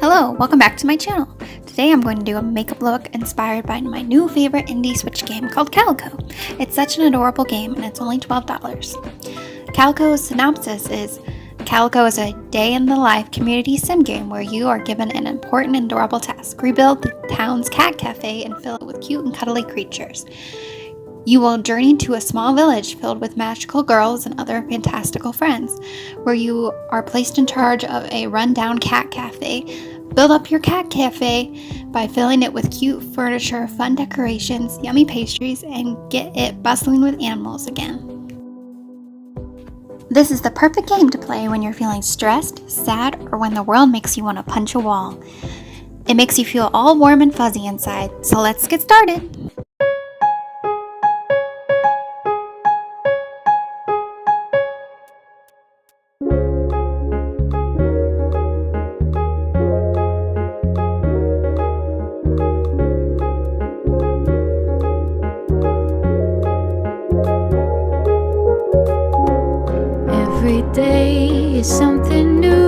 Hello, welcome back to my channel. Today I'm going to do a makeup look inspired by my new favorite indie Switch game called Calico. It's such an adorable game and it's only $12. Calico's synopsis is Calico is a day in the life community sim game where you are given an important and adorable task. Rebuild the town's cat cafe and fill it with cute and cuddly creatures. You will journey to a small village filled with magical girls and other fantastical friends, where you are placed in charge of a rundown cat cafe. Build up your cat cafe by filling it with cute furniture, fun decorations, yummy pastries, and get it bustling with animals again. This is the perfect game to play when you're feeling stressed, sad, or when the world makes you want to punch a wall. It makes you feel all warm and fuzzy inside, so let's get started! Every day is something new.